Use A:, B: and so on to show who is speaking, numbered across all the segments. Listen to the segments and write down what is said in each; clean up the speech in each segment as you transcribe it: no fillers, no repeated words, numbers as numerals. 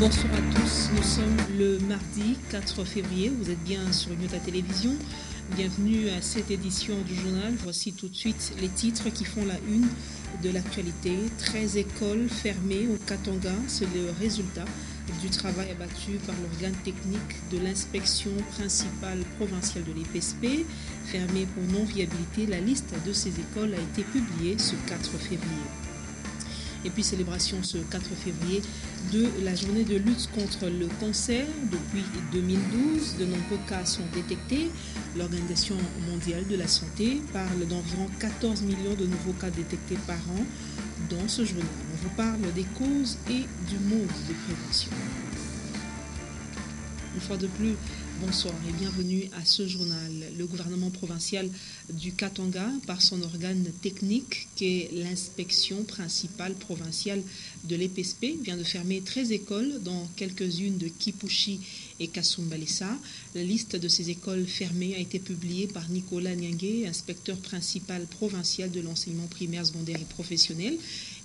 A: Bonsoir à tous, nous sommes le mardi 4 février, vous êtes bien sur Nyota Télévision. Bienvenue à cette édition du journal. Voici tout de suite les titres qui font la une de l'actualité. 13 écoles fermées au Katanga, c'est le résultat du travail abattu par l'organe technique de l'inspection principale provinciale de l'EPSP. Fermée pour non-viabilité, la liste de ces écoles a été publiée ce 4 février. Et puis célébration ce 4 février de la journée de lutte contre le cancer. Depuis 2012, de nombreux cas sont détectés. L'Organisation mondiale de la santé parle d'environ 14 millions de nouveaux cas détectés par an dans ce journal. On vous parle des causes et du mode de prévention. Une fois de plus, bonsoir et bienvenue à ce journal. Le gouvernement provincial du Katanga, par son organe technique, qui est l'inspection principale provinciale de l'EPSP, vient de fermer 13 écoles, dont quelques-unes de Kipushi et Kasumbalesa. La liste de ces écoles fermées a été publiée par Nicolas Niangué, inspecteur principal provincial de l'enseignement primaire, secondaire et professionnel.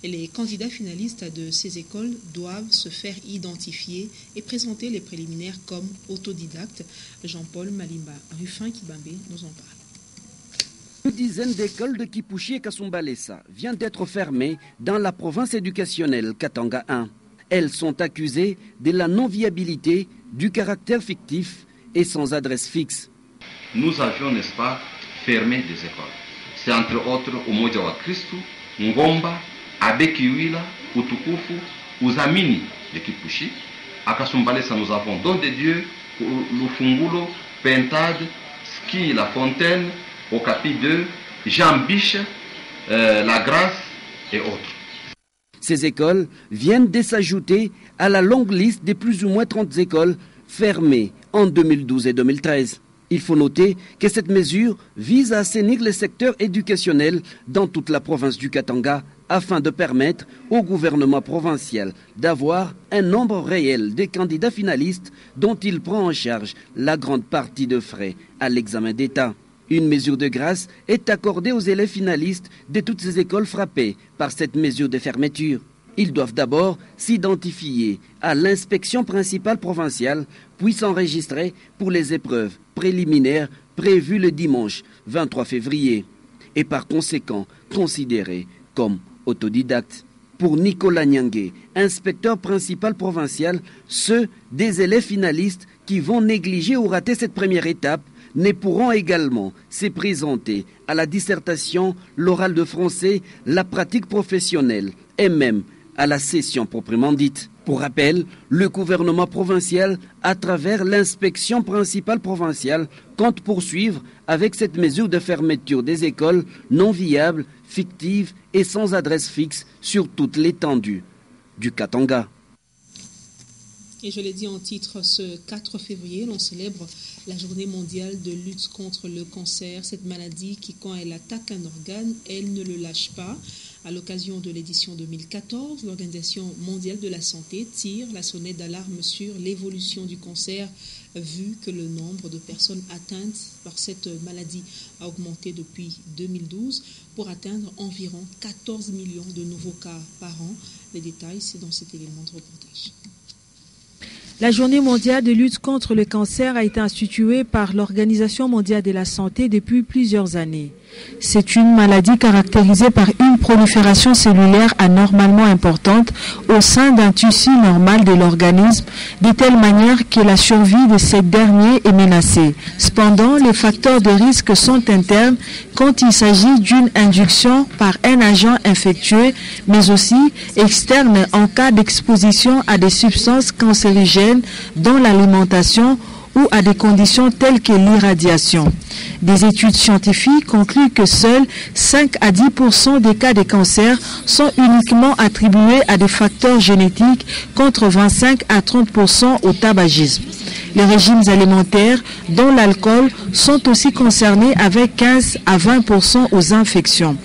A: Et les candidats finalistes de ces écoles doivent se faire identifier et présenter les préliminaires comme autodidactes. Jean-Paul Malimba Ruffin Kibambé nous en parle.
B: Une dizaine d'écoles de Kipushi et Kasumbalesa viennent d'être fermées dans la province éducationnelle Katanga 1. Elles sont accusées de la non-viabilité, du caractère fictif et sans adresse fixe.
C: Nous avions, n'est-ce pas, fermé des écoles. C'est entre autres Umoja wa Kristu, Ngomba, Abekiwila, Utukufu, Uzamini de Kipushi. À Kasumbalesa, nous avons Don de Dieu, Lufungulo, Pentade, Ski La Fontaine, Okapi 2, Jean Biche, La Grâce et autres.
B: Ces écoles viennent de s'ajouter à la longue liste des plus ou moins 30 écoles fermées en 2012 et 2013. Il faut noter que cette mesure vise à assainir le secteur éducationnel dans toute la province du Katanga afin de permettre au gouvernement provincial d'avoir un nombre réel de candidats finalistes dont il prend en charge la grande partie de frais à l'examen d'État. Une mesure de grâce est accordée aux élèves finalistes de toutes ces écoles frappées par cette mesure de fermeture. Ils doivent d'abord s'identifier à l'inspection principale provinciale, puis s'enregistrer pour les épreuves préliminaires prévues le dimanche 23 février et par conséquent considérés comme autodidactes. Pour Nicolas Niangué, inspecteur principal provincial, ceux des élèves finalistes qui vont négliger ou rater cette première étape ne pourront également se présenter à la dissertation, l'oral de français, la pratique professionnelle et même à la session proprement dite. Pour rappel, le gouvernement provincial, à travers l'inspection principale provinciale, compte poursuivre avec cette mesure de fermeture des écoles non viables, fictives et sans adresse fixe sur toute l'étendue du Katanga.
A: Et je l'ai dit en titre, ce 4 février, l'on célèbre la journée mondiale de lutte contre le cancer. Cette maladie qui, quand elle attaque un organe, elle ne le lâche pas. À l'occasion de l'édition 2014, l'Organisation mondiale de la santé tire la sonnette d'alarme sur l'évolution du cancer, vu que le nombre de personnes atteintes par cette maladie a augmenté depuis 2012 pour atteindre environ 14 millions de nouveaux cas par an. Les détails, c'est dans cet élément de reportage.
D: La journée mondiale de lutte contre le cancer a été instituée par l'Organisation mondiale de la santé depuis plusieurs années. C'est une maladie caractérisée par une prolifération cellulaire anormalement importante au sein d'un tissu normal de l'organisme, de telle manière que la survie de ce dernier est menacée. Cependant, les facteurs de risque sont internes quand il s'agit d'une induction par un agent infectieux, mais aussi externes en cas d'exposition à des substances cancérigènes dans l'alimentation ou à des conditions telles que l'irradiation. Des études scientifiques concluent que seuls 5 à 10% des cas de cancer sont uniquement attribués à des facteurs génétiques contre 25 à 30% au tabagisme. Les régimes alimentaires, dont l'alcool, sont aussi concernés avec 15 à 20% aux infections.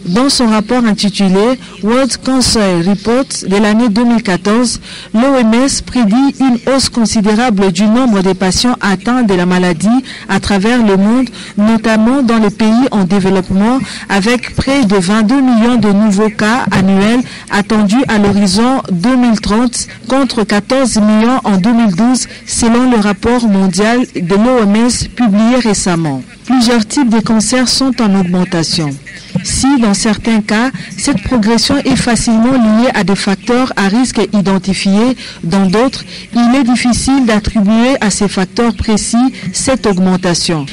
D: Dans son rapport intitulé World Cancer Report de l'année 2014, l'OMS prédit une hausse considérable du nombre des patients atteints de la maladie à travers le monde, notamment dans les pays en développement, avec près de 22 millions de nouveaux cas annuels attendus à l'horizon 2030 contre 14 millions en 2012 selon le rapport mondial de l'OMS publié récemment. Plusieurs types de cancers sont en augmentation. Si, dans certains cas, cette progression est facilement liée à des facteurs à risque identifiés, dans d'autres, il est difficile d'attribuer à ces facteurs précis cette augmentation.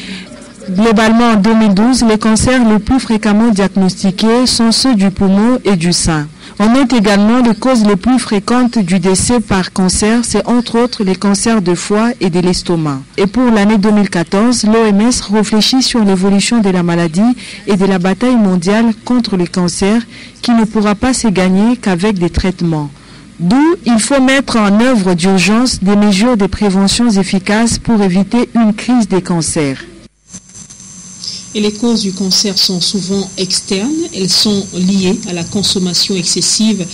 D: Globalement, en 2012, les cancers les plus fréquemment diagnostiqués sont ceux du poumon et du sein. On note également les causes les plus fréquentes du décès par cancer, c'est entre autres les cancers de foie et de l'estomac. Et pour l'année 2014, l'OMS réfléchit sur l'évolution de la maladie et de la bataille mondiale contre le cancer qui ne pourra pas se gagner qu'avec des traitements. D'où il faut mettre en œuvre d'urgence des mesures de prévention efficaces pour éviter une crise des cancers.
A: Et les causes du cancer sont souvent externes. Elles sont liées à la consommation excessive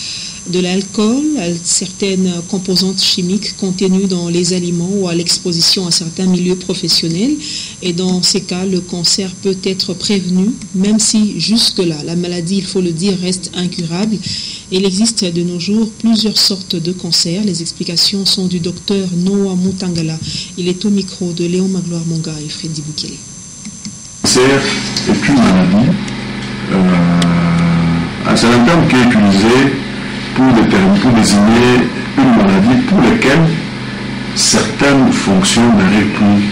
A: de l'alcool, à certaines composantes chimiques contenues dans les aliments ou à l'exposition à certains milieux professionnels. Et dans ces cas, le cancer peut être prévenu, même si jusque-là, la maladie, il faut le dire, reste incurable. Il existe de nos jours plusieurs sortes de cancers. Les explications sont du docteur Noah Mutangala. Il est au micro de Léon Magloire Monga et Freddy Boukele.
E: Le cancer est une maladie. C'est un terme qui est utilisé pour désigner une maladie pour laquelle certaines fonctions n'arrivent plus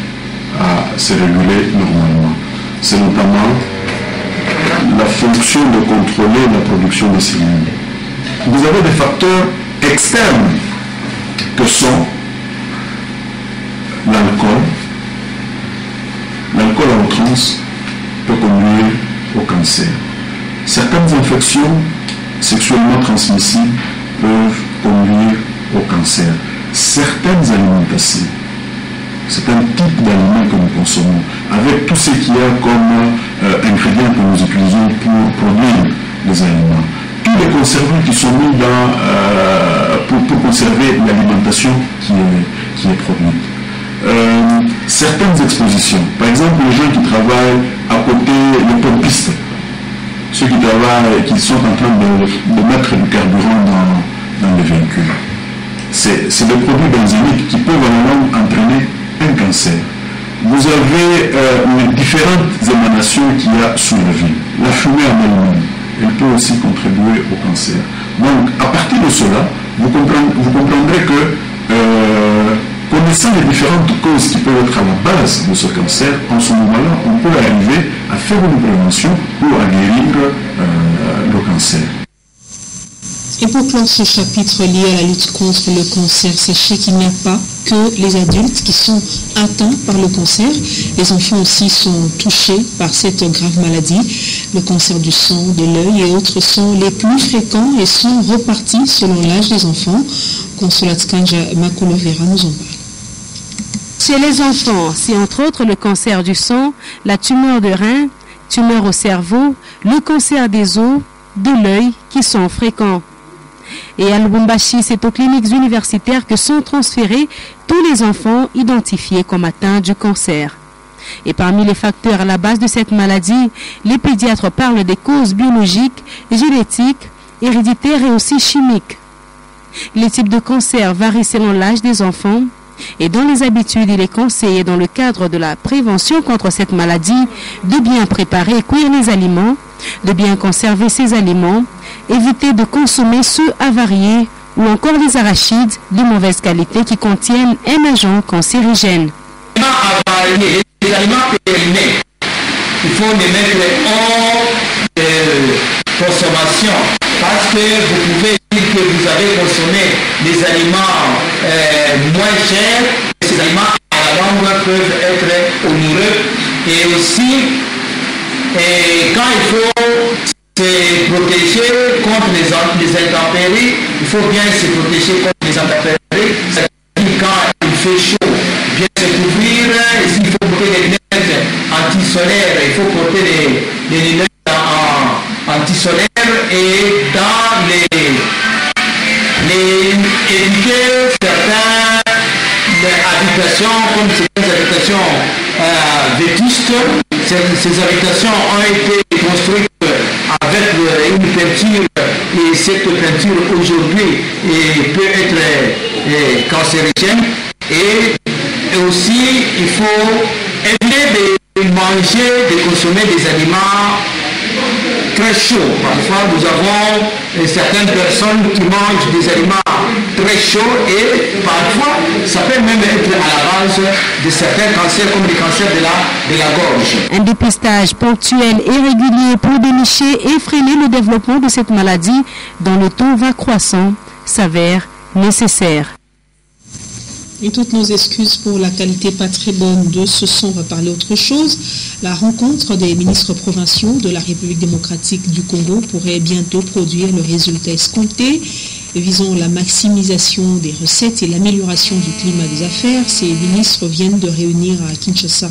E: à se réguler normalement. C'est notamment la fonction de contrôler la production des cellules. Vous avez des facteurs externes que sont l'alcool. L'alcool à outrance peut conduire au cancer. Certaines infections sexuellement transmissibles peuvent conduire au cancer. Certaines alimentations, certains types d'aliments que nous consommons, avec tout ce qu'il y a comme ingrédients que nous utilisons pour produire les aliments, tous les conservants qui sont mis pour conserver l'alimentation qui est produite. Certaines expositions, par exemple les gens qui travaillent à côté, les pompistes, ceux qui sont en train de mettre du carburant dans les véhicules. C'est des produits benzéniques qui peuvent à la longue entraîner un cancer. Vous avez les différentes émanations qu'il y a sous la ville. La fumée en elle-même, elle peut aussi contribuer au cancer. Donc, à partir de cela, vous comprendrez que connaissant les différentes causes qui peuvent être à la base de ce cancer, en ce moment-là, on peut arriver à faire une prévention ou à guérir le cancer.
A: Et pour clore ce chapitre lié à la lutte contre le cancer, sachez qu'il n'y a pas que les adultes qui sont atteints par le cancer. Les enfants aussi sont touchés par cette grave maladie. Le cancer du sang, de l'œil et autres sont les plus fréquents et sont repartis selon l'âge des enfants. Consolat Kanja Makolovera nous en parle.
F: Chez les enfants, c'est entre autres le cancer du sang, la tumeur de rein, tumeur au cerveau, le cancer des os, de l'œil qui sont fréquents. Et à Lubumbashi, c'est aux cliniques universitaires que sont transférés tous les enfants identifiés comme atteints du cancer. Et parmi les facteurs à la base de cette maladie, les pédiatres parlent des causes biologiques, génétiques, héréditaires et aussi chimiques. Les types de cancer varient selon l'âge des enfants. Et dans les habitudes, il est conseillé dans le cadre de la prévention contre cette maladie de bien préparer et cuire les aliments, de bien conserver ces aliments, éviter de consommer ceux avariés ou encore les arachides de mauvaise qualité qui contiennent un agent cancérigène.
G: Les aliments périmés, il faut les mettre hors de consommation parce que vous pouvez dire que vous avez consommé des aliments moins chers. Ces aliments à la longue peuvent être onéreux et aussi quand il faut se protéger contre les intempéries, il faut bien se protéger contre les intempéries. C'est-à-dire quand il fait chaud, bien se couvrir, s'il faut porter des lunettes anti-solaires, il faut porter des lunettes anti-solaires juste, ces habitations ont été construites avec une peinture, et cette peinture aujourd'hui peut être cancérigène, et aussi il faut éviter de manger, de consommer des aliments très chauds. Parfois nous avons certaines personnes qui mangent des aliments très chauds et parfois ça peut même être à la base de certains cancers comme les cancers de la gorge.
F: Un dépistage ponctuel et régulier pour dénicher et freiner le développement de cette maladie dont le taux va croissant s'avère nécessaire.
A: Et toutes nos excuses pour la qualité pas très bonne de ce son. On va parler autre chose. La rencontre des ministres provinciaux de la République démocratique du Congo pourrait bientôt produire le résultat escompté. Visant la maximisation des recettes et l'amélioration du climat des affaires, ces ministres viennent de réunir à Kinshasa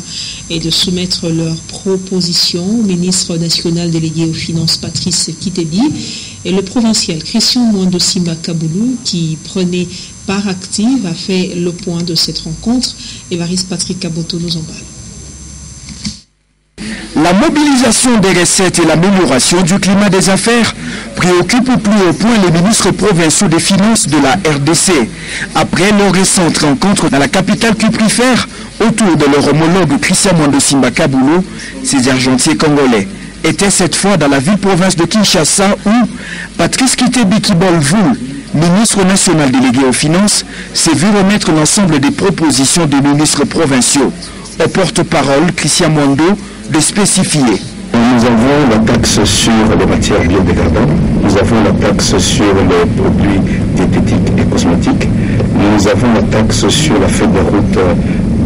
A: et de soumettre leurs propositions au ministre national délégué aux finances Patrice Kitebi et le provincial Christian Mwando Simba Kaboulou qui prenait part active a fait le point de cette rencontre. Évariste Patrick Kaboto nous en parle.
H: La mobilisation des recettes et l'amélioration du climat des affaires préoccupent au plus haut point les ministres provinciaux des finances de la RDC. Après leur récente rencontre dans la capitale cuprifère, autour de leur homologue Christian Mwando Simba Kaboulou, ces argentiers congolais étaient cette fois dans la ville-province de Kinshasa où Patrice Kitebi Kibolvoul, ministre national délégué aux finances, s'est vu remettre l'ensemble des propositions des ministres provinciaux. Au porte-parole, Christian Mwando, de spécifier.
E: Nous avons la taxe sur les matières biodégradables, nous avons la taxe sur les produits diététiques et cosmétiques, nous avons la taxe sur la feuille de route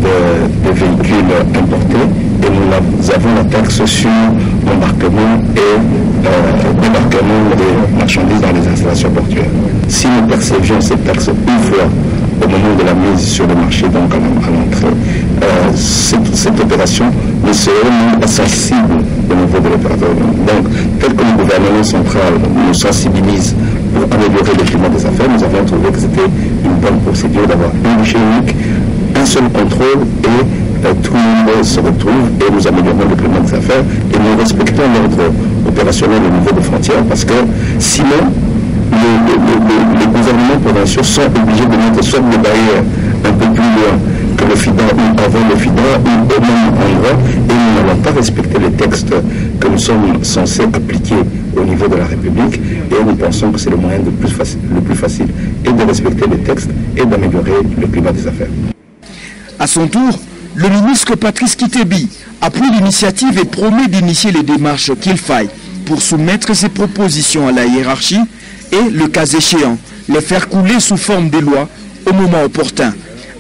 E: des véhicules importés et nous avons la taxe sur l'embarquement et débarquement des marchandises dans les installations portuaires. Si nous percevions cette taxe une fois au moment de la mise sur le marché, donc à l'entrée, cette opération ne serait même pas sensible au niveau de l'opérateur. Donc, tel que le gouvernement central nous sensibilise pour améliorer le climat des affaires, nous avons trouvé que c'était une bonne procédure d'avoir une guichet unique, un seul contrôle et tout le monde se retrouve et nous améliorons le climat des affaires et nous respectons l'ordre opérationnel au niveau des frontières parce que sinon, les gouvernements provinciaux sont obligés de mettre soit des barrières un peu plus loin que le FIDA ou avant le FIDA ou au même endroit et nous n'allons pas respecter les textes que nous sommes censés appliquer au niveau de la République et nous pensons que c'est le moyen le plus facile et de respecter les textes et d'améliorer le climat des affaires.
H: À son tour, le ministre Patrice Kitebi a pris l'initiative et promet d'initier les démarches qu'il faille pour soumettre ses propositions à la hiérarchie et, le cas échéant, les faire couler sous forme de loi au moment opportun,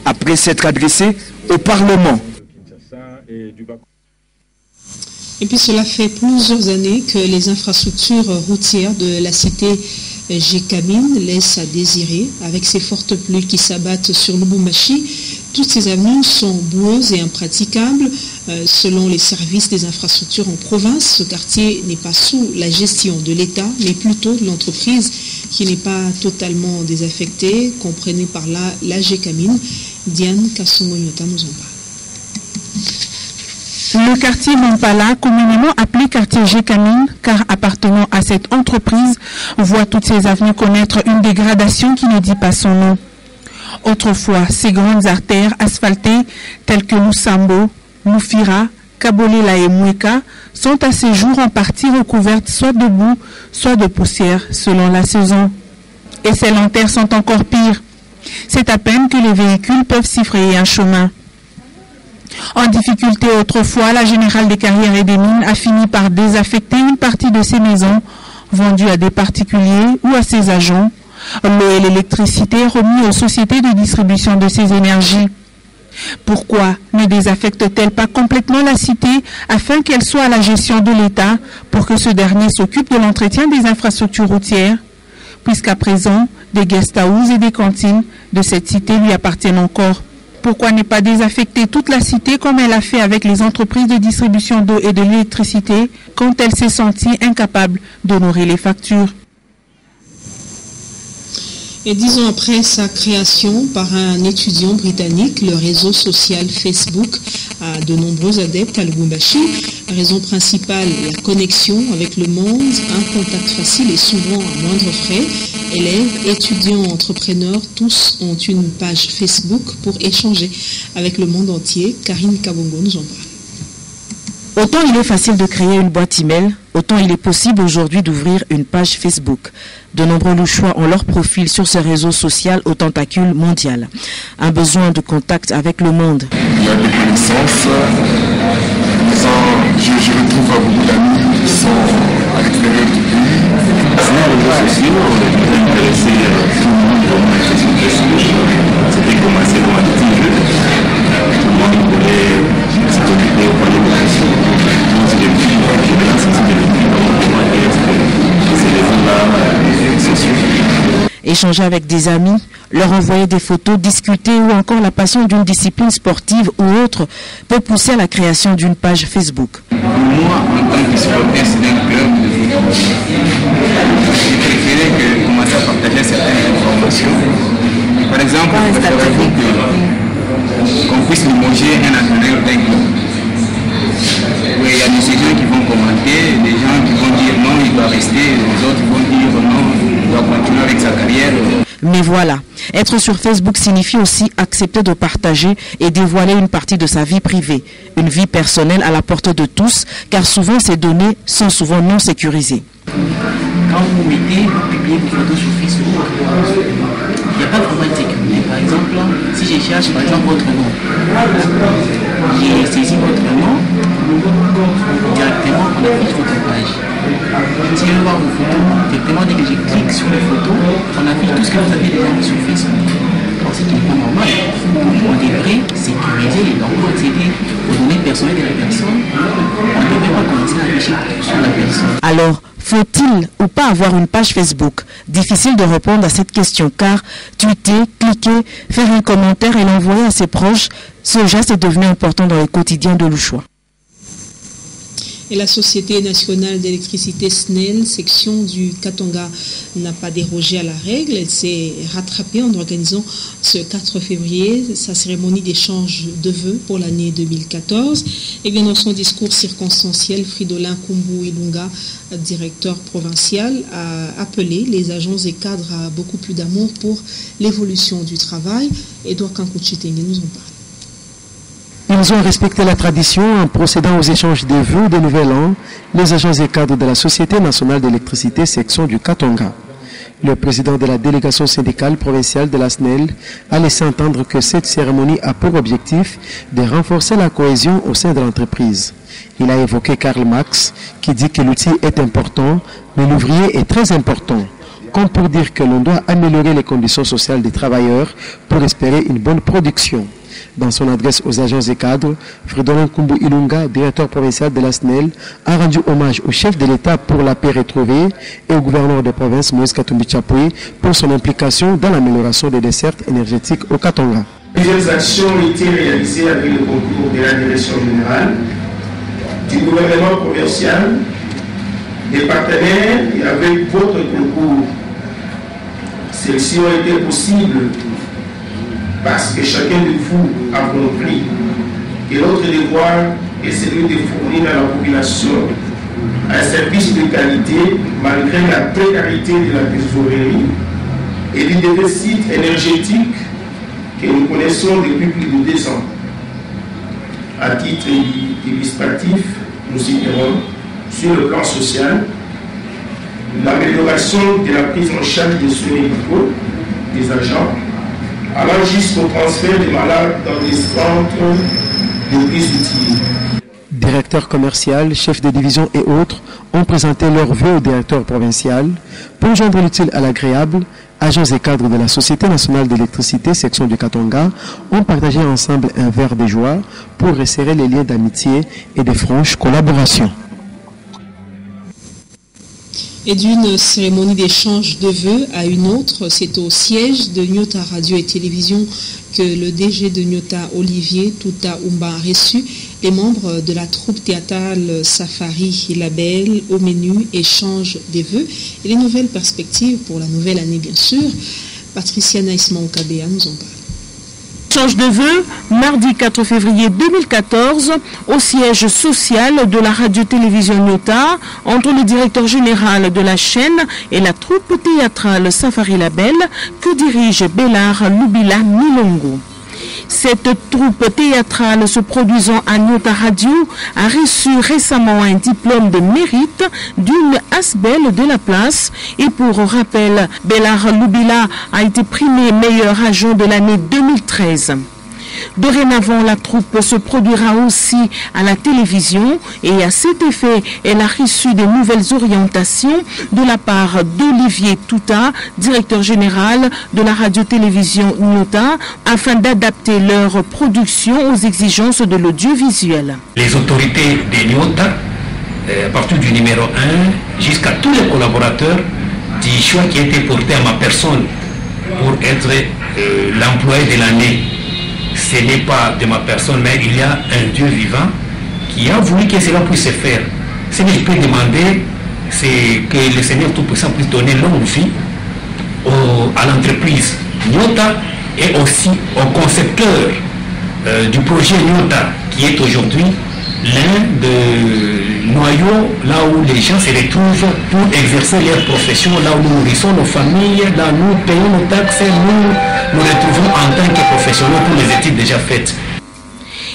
H: après s'être adressé au Parlement.
A: Et puis cela fait plusieurs années que les infrastructures routières de la cité Gécamine laissent à désirer. Avec ces fortes pluies qui s'abattent sur Lubumbashi, toutes ces avenues sont boueuses et impraticables. Selon les services des infrastructures en province, ce quartier n'est pas sous la gestion de l'État, mais plutôt de l'entreprise qui n'est pas totalement désaffectée. Comprenez par là la Gécamine. Diane Kassongo-Nyota nous en parle.
D: Le quartier Mampala, communément appelé quartier Gécamine, car appartenant à cette entreprise, voit toutes ces avenues connaître une dégradation qui ne dit pas son nom. Autrefois, ces grandes artères asphaltées, telles que Lusambo, Lufira, Kabolela et Mweka, sont à ces jours en partie recouvertes soit de boue, soit de poussière, selon la saison. Et ces lanternes sont encore pires. C'est à peine que les véhicules peuvent s'y frayer un chemin. En difficulté autrefois, la Générale des Carrières et des Mines a fini par désaffecter une partie de ses maisons, vendues à des particuliers ou à ses agents, l'eau et l'électricité remis aux sociétés de distribution de ces énergies. Pourquoi ne désaffecte-t-elle pas complètement la cité afin qu'elle soit à la gestion de l'État pour que ce dernier s'occupe de l'entretien des infrastructures routières, puisqu'à présent, des guest houses et des cantines de cette cité lui appartiennent encore? Pourquoi ne pas désaffecter toute la cité comme elle a fait avec les entreprises de distribution d'eau et de l'électricité quand elle s'est sentie incapable d'honorer les factures?
A: Et 10 ans après sa création par un étudiant britannique, le réseau social Facebook a de nombreux adeptes à Lubumbashi. La raison principale, la connexion avec le monde, un contact facile et souvent à moindre frais. Élèves, étudiants, entrepreneurs, tous ont une page Facebook pour échanger avec le monde entier. Karine Kabongo nous en parle.
I: Autant il est facile de créer une boîte email, autant il est possible aujourd'hui d'ouvrir une page Facebook. De nombreux Louchois ont leur profil sur ce réseau social aux tentacules mondial. Un besoin de contact avec le monde.
E: Il y a des connaissances. Je retrouve beaucoup d'amis qui sont à l'extérieur du pays.
J: Sur les réseaux sociaux, on est très intéressé tout le monde vraiment est sur Facebook. C'était commencé comme un petit jeu. Tout le monde voulait s'occuper au palais de l'action. C'est des filles, je vais lancer des filles, comment dire, c'est les réseaux sociaux.
I: Échanger avec des amis, leur envoyer des photos, discuter ou encore la passion d'une discipline sportive ou autre peut pousser à la création d'une page Facebook.
G: Moi, en tant que supporter d'un club de football, j'ai préféré commencer à partager certaines informations. Par exemple, préférez-vous qu'on puisse limoger un entraîneur d'un club. Oui, il y a des gens qui vont commenter, des gens qui vont dire non, il doit rester, les autres vont dire non, il doit continuer avec sa carrière.
I: Mais voilà, être sur Facebook signifie aussi accepter de partager et dévoiler une partie de sa vie privée, une vie personnelle à la portée de tous, car souvent ces données sont souvent non sécurisées.
K: Quand vous mettez, vous publiez vos photos sur Facebook, il n'y a pas vraiment de sécurité. Par exemple, si je cherche par exemple votre nom, j'ai saisi votre nom, directement on affiche votre page. Si je veux voir vos photos, directement dès que je clique sur les photos, on affiche tout ce que vous avez déjà mis sur Facebook. Alors c'est tout pas normal. On devrait sécuriser, donc pour accéder aux données personnelles de la personne, on ne devrait pas commencer à afficher sur la personne.
I: Alors, faut-il ou pas avoir une page Facebook? Difficile de répondre à cette question car tweeter, cliquer, faire un commentaire et l'envoyer à ses proches, ce geste est devenu important dans le quotidien de Louchois.
A: Et la Société nationale d'électricité SNEL, section du Katanga, n'a pas dérogé à la règle. Elle s'est rattrapée en organisant ce 4 février sa cérémonie d'échange de vœux pour l'année 2014. Et bien dans son discours circonstanciel, Fridolin Kumbu Ilunga, directeur provincial, a appelé les agents et cadres à beaucoup plus d'amour pour l'évolution du travail. Edouard Kankouchitenge nous en parle.
L: Ils ont respecté la tradition en procédant aux échanges des vœux de Nouvel An, les agents et cadres de la Société nationale d'électricité section du Katanga. Le président de la délégation syndicale provinciale de la SNEL a laissé entendre que cette cérémonie a pour objectif de renforcer la cohésion au sein de l'entreprise. Il a évoqué Karl Marx qui dit que l'outil est important, mais l'ouvrier est très important, comme pour dire que l'on doit améliorer les conditions sociales des travailleurs pour espérer une bonne production. Dans son adresse aux agents et cadres, Fridolin Kumbu Ilunga, directeur provincial de la SNEL, a rendu hommage au chef de l'État pour la paix retrouvée et au gouverneur de province Moïse Katumbi Tchapoué pour son implication dans l'amélioration des dessertes énergétiques au Katanga.
M: Plusieurs actions ont été réalisées avec le concours de la direction générale, du gouvernement provincial, des partenaires et avec votre concours. Celles-ci ont été possibles parce que chacun de vous a compris que notre devoir est celui de fournir à la population un service de qualité malgré la précarité de la trésorerie et du déficit énergétique que nous connaissons depuis plus de 2 ans. À titre illustratif, nous citerons sur le plan social l'amélioration de la prise en charge des soins médicaux des agents, allant jusqu'au transfert des malades dans des centres de prise utiles.
L: Directeurs commerciaux, chefs de division et autres ont présenté leurs vœux au directeur provincial. Pour joindre l'utile à l'agréable, agents et cadres de la Société nationale d'électricité section du Katanga ont partagé ensemble un verre de joie pour resserrer les liens d'amitié et de franche collaboration.
A: Et d'une cérémonie d'échange de vœux à une autre, c'est au siège de Nyota Radio et Télévision que le DG de Nyota, Olivier Touta Umba, a reçu les membres de la troupe théâtrale Safari Label au menu échange des vœux et les nouvelles perspectives pour la nouvelle année, bien sûr. Patricia Naïsma-Okabea nous en parle.
N: Échange de vœux, mardi 4 février 2014, au siège social de la radio-télévision Nyota, entre le directeur général de la chaîne et la troupe théâtrale Safari Label, que dirige Bélard Lubila Milongo. Cette troupe théâtrale se produisant à Nyota Radio a reçu récemment un diplôme de mérite d'une Asbel de la place et pour rappel, Bélard Lubila a été primé meilleur agent de l'année 2013. Dorénavant, la troupe se produira aussi à la télévision et à cet effet, elle a reçu des nouvelles orientations de la part d'Olivier Touta, directeur général de la radio-télévision Nyota, afin d'adapter leur production aux exigences de l'audiovisuel.
O: Les autorités de Nyota, à partir du numéro 1 jusqu'à tous les collaborateurs, du choix qui a été porté à ma personne pour être l'employé de l'année. Ce n'est pas de ma personne, mais il y a un Dieu vivant qui a voulu que cela puisse se faire. Ce que je peux demander, c'est que le Seigneur Tout-Puissant puisse donner longue vie à l'entreprise Nyota et aussi au concepteur du projet Nyota, qui est aujourd'hui l'un des noyaux là où les gens se retrouvent pour exercer leur profession, là où nous nourrissons nos familles, là où nous payons nos taxes, nous retrouvons en tant que professionnels pour les études déjà faites.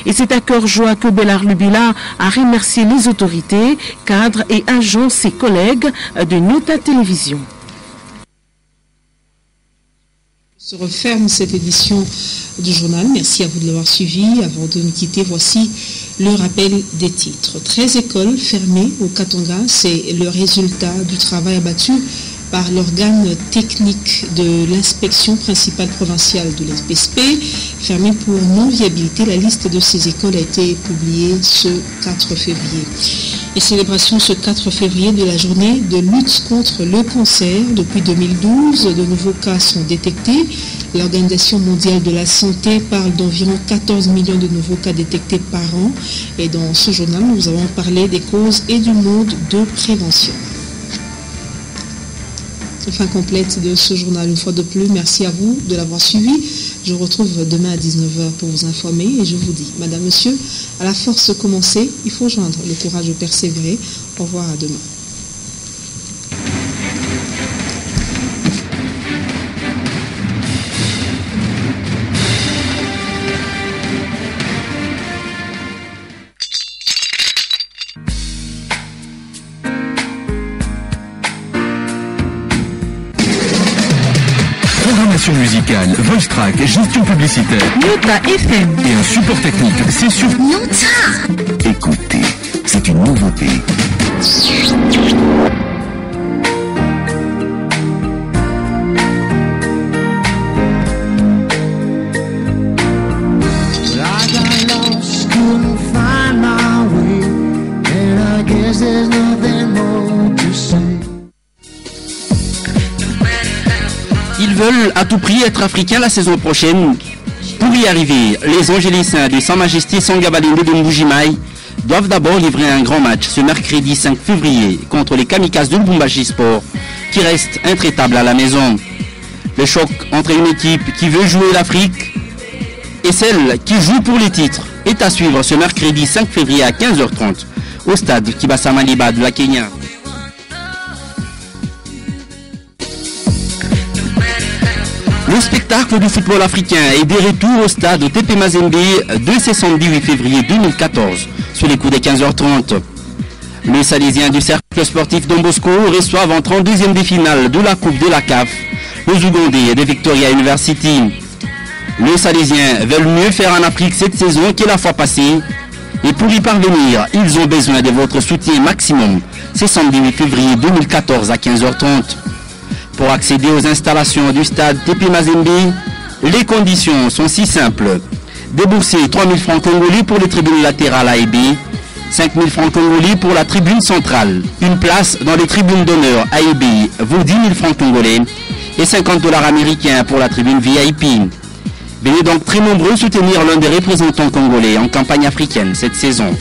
N: Et c'est à cœur joie que Bélard Lubila a remercié les autorités, cadres et agents, ses collègues de Nyota Télévision.
A: Se referme cette édition du journal. Merci à vous de l'avoir suivi. Avant de nous quitter, voici le rappel des titres. 13 écoles fermées au Katanga, c'est le résultat du travail abattu par l'organe technique de l'inspection principale provinciale de l'SPSP, fermée pour non-viabilité. La liste de ces écoles a été publiée ce 4 février. Et célébration ce 4 février de la journée de lutte contre le cancer. Depuis 2012, de nouveaux cas sont détectés. L'Organisation mondiale de la santé parle d'environ 14 millions de nouveaux cas détectés par an. Et dans ce journal, nous avons parlé des causes et du mode de prévention. Fin complète de ce journal une fois de plus. Merci à vous de l'avoir suivi. Je vous retrouve demain à 19h pour vous informer et je vous dis, Madame, Monsieur, à la force commencer, il faut joindre le courage de persévérer. Au revoir, à demain.
P: Musicale, voice track, gestion publicitaire.
N: Nyota FM.
P: Et un support technique, c'est sur
N: Nyota.
P: Écoutez, c'est une nouveauté.
B: Ils veulent à tout prix être africains la saison prochaine. Pour y arriver, les Angéliciens de Sa Majesté Sangabalinde de Mbujimai doivent d'abord livrer un grand match ce mercredi 5 février contre les Kamikazes de Lubumbashi Sport, qui restent intraitables à la maison. Le choc entre une équipe qui veut jouer l'Afrique et celle qui joue pour les titres est à suivre ce mercredi 5 février à 15h30 au stade Kibasa Maliba de la Kenya. Le spectacle du football africain est de retour au stade TP Mazembe de ce samedi 8 février 2014, sur les coups des 15h30. Les Salésiens du cercle sportif Don Bosco reçoivent en 32e de finale de la Coupe de la CAF les Ougandais de Victoria University. Les Salésiens veulent mieux faire en Afrique cette saison que la fois passée, et pour y parvenir, ils ont besoin de votre soutien maximum. C'est samedi 8 février 2014 à 15h30. Pour accéder aux installations du stade TP Mazembe, les conditions sont si simples. Débourser 3 000 francs congolais pour les tribunes latérales A et B, 5 000 francs congolais pour la tribune centrale. Une place dans les tribunes d'honneur A et B vaut 10 000 francs congolais et $50 américains pour la tribune VIP. Venez donc très nombreux soutenir l'un des représentants congolais en campagne africaine cette saison.